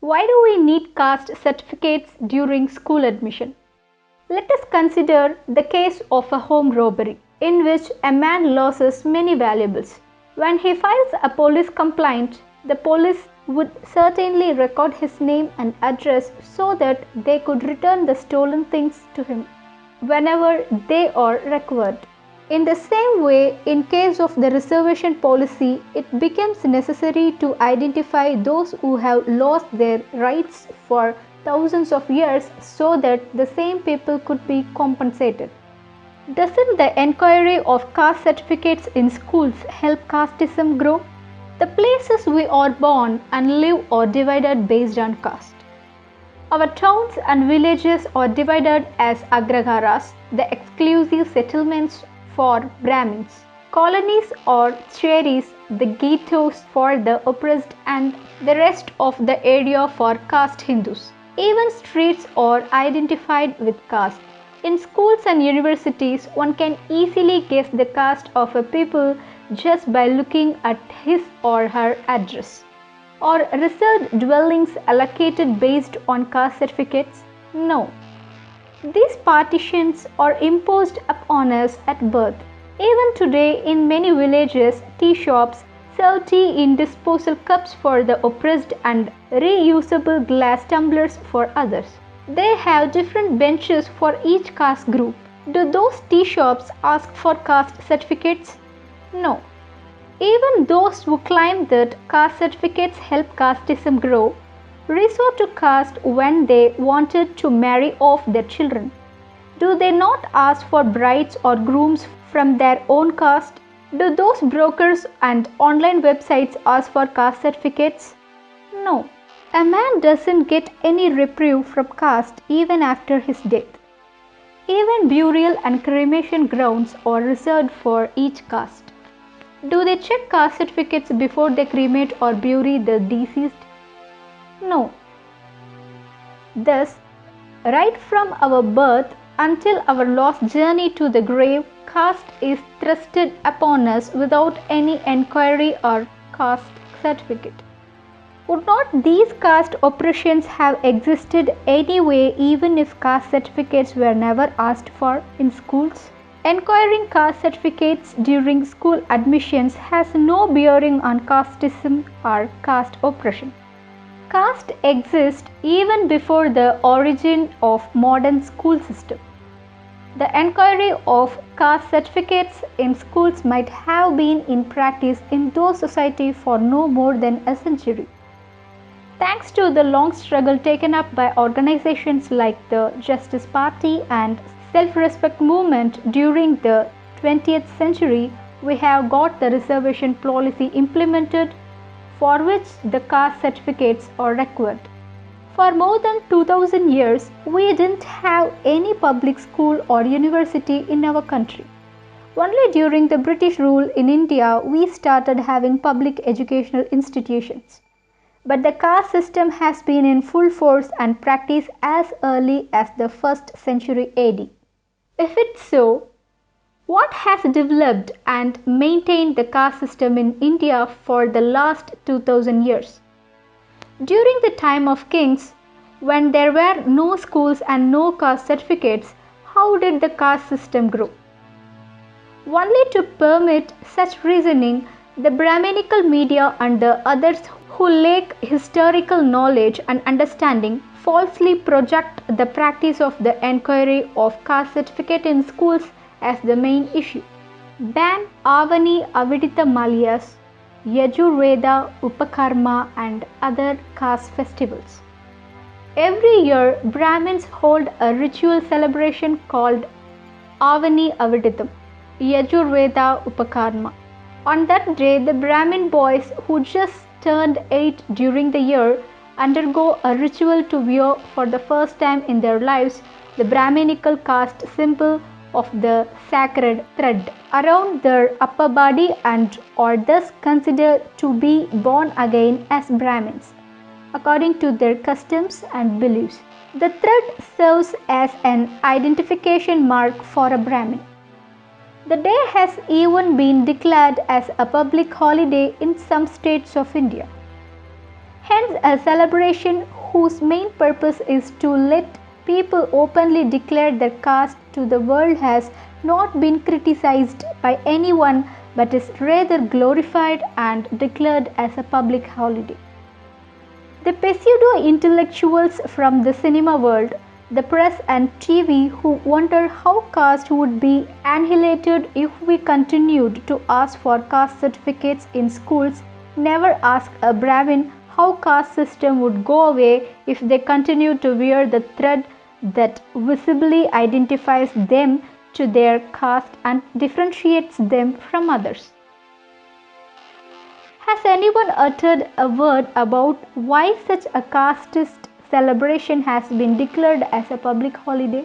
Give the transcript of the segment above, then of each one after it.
Why do we need caste certificates during school admission? Let us consider the case of a home robbery in which a man loses many valuables. When he files a police complaint, the police would certainly record his name and address so that they could return the stolen things to him whenever they are recovered. In the same way, in case of the reservation policy, it becomes necessary to identify those who have lost their rights for thousands of years so that the same people could be compensated. Doesn't the enquiry of caste certificates in schools help casteism grow? The places we are born and live are divided based on caste. Our towns and villages are divided as agragaras, the exclusive settlements for Brahmins. Colonies or cherries, the ghettos for the oppressed, and the rest of the area for caste Hindus. Even streets are identified with caste. In schools and universities, one can easily guess the caste of a people just by looking at his or her address. Are reserved dwellings allocated based on caste certificates? No. These partitions are imposed upon us at birth. Even today, in many villages, tea shops sell tea in disposal cups for the oppressed and reusable glass tumblers for others. They have different benches for each caste group. Do those tea shops ask for caste certificates? No. Even those who claim that caste certificates help casteism grow resort to caste when they wanted to marry off their children. Do they not ask for brides or grooms from their own caste? Do those brokers and online websites ask for caste certificates? No. A man doesn't get any reprieve from caste even after his death. Even burial and cremation grounds are reserved for each caste. Do they check caste certificates before they cremate or bury the deceased? No. Thus, right from our birth until our last journey to the grave, caste is thrusted upon us without any enquiry or caste certificate. Would not these caste oppressions have existed anyway even if caste certificates were never asked for in schools? Enquiring caste certificates during school admissions has no bearing on casteism or caste oppression. Caste exists even before the origin of modern school system. The enquiry of caste certificates in schools might have been in practice in those societies for no more than a century. Thanks to the long struggle taken up by organizations like the Justice Party and self-respect movement during the 20th century, we have got the reservation policy implemented for which the caste certificates are required. For more than 2000 years, we didn't have any public school or university in our country. Only during the British rule in India, we started having public educational institutions. But the caste system has been in full force and practice as early as the 1st century AD. If it's so, what has developed and maintained the caste system in India for the last 2000 years? During the time of kings, when there were no schools and no caste certificates, how did the caste system grow? Only to permit such reasoning, the Brahminical media and the others who lack historical knowledge and understanding falsely project the practice of the enquiry of caste certificate in schools as the main issue. Ban Avani Avidita Malyas, Yajurveda, Upakarma and other caste festivals. Every year, Brahmins hold a ritual celebration called Avani Aviditam, Yajurveda Upakarma. On that day, the Brahmin boys who just turned 8 during the year undergo a ritual to wear for the first time in their lives the Brahminical caste symbol of the sacred thread around their upper body and are thus considered to be born again as Brahmins, according to their customs and beliefs. The thread serves as an identification mark for a Brahmin. The day has even been declared as a public holiday in some states of India. Hence, a celebration whose main purpose is to let people openly declare their caste to the world has not been criticized by anyone but is rather glorified and declared as a public holiday. The pseudo-intellectuals from the cinema world, the press and TV who wonder how caste would be annihilated if we continued to ask for caste certificates in schools never ask a Brahmin how caste system would go away if they continue to wear the thread that visibly identifies them to their caste and differentiates them from others. Has anyone uttered a word about why such a casteist celebration has been declared as a public holiday?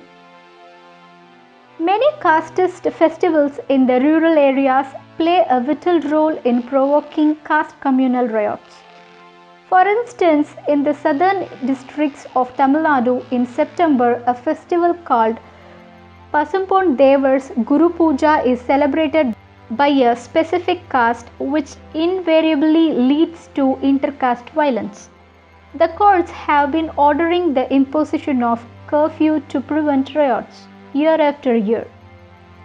Many casteist festivals in the rural areas play a vital role in provoking caste communal riots. For instance, in the southern districts of Tamil Nadu in September, a festival called Pasumpon Devar's Guru Puja is celebrated by a specific caste, which invariably leads to intercaste violence. The courts have been ordering the imposition of curfew to prevent riots year after year.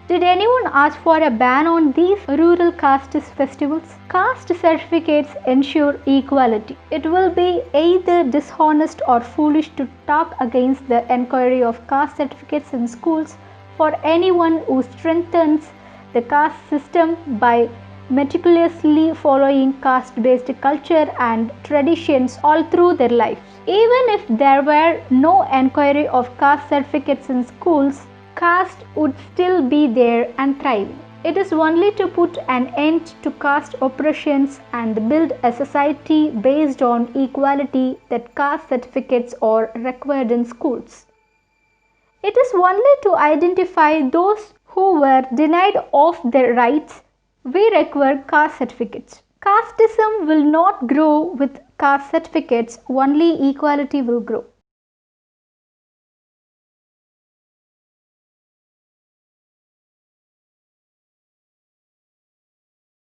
Did anyone ask for a ban on these rural casteist festivals? Caste certificates ensure equality. It will be either dishonest or foolish to talk against the enquiry of caste certificates in schools for anyone who strengthens the caste system by meticulously following caste-based culture and traditions all through their lives. Even if there were no enquiry of caste certificates in schools, caste would still be there and thriving. It is only to put an end to caste oppressions and build a society based on equality that caste certificates are required in schools. It is only to identify those who were denied of their rights we require caste certificates. Casteism will not grow with caste certificates, only equality will grow.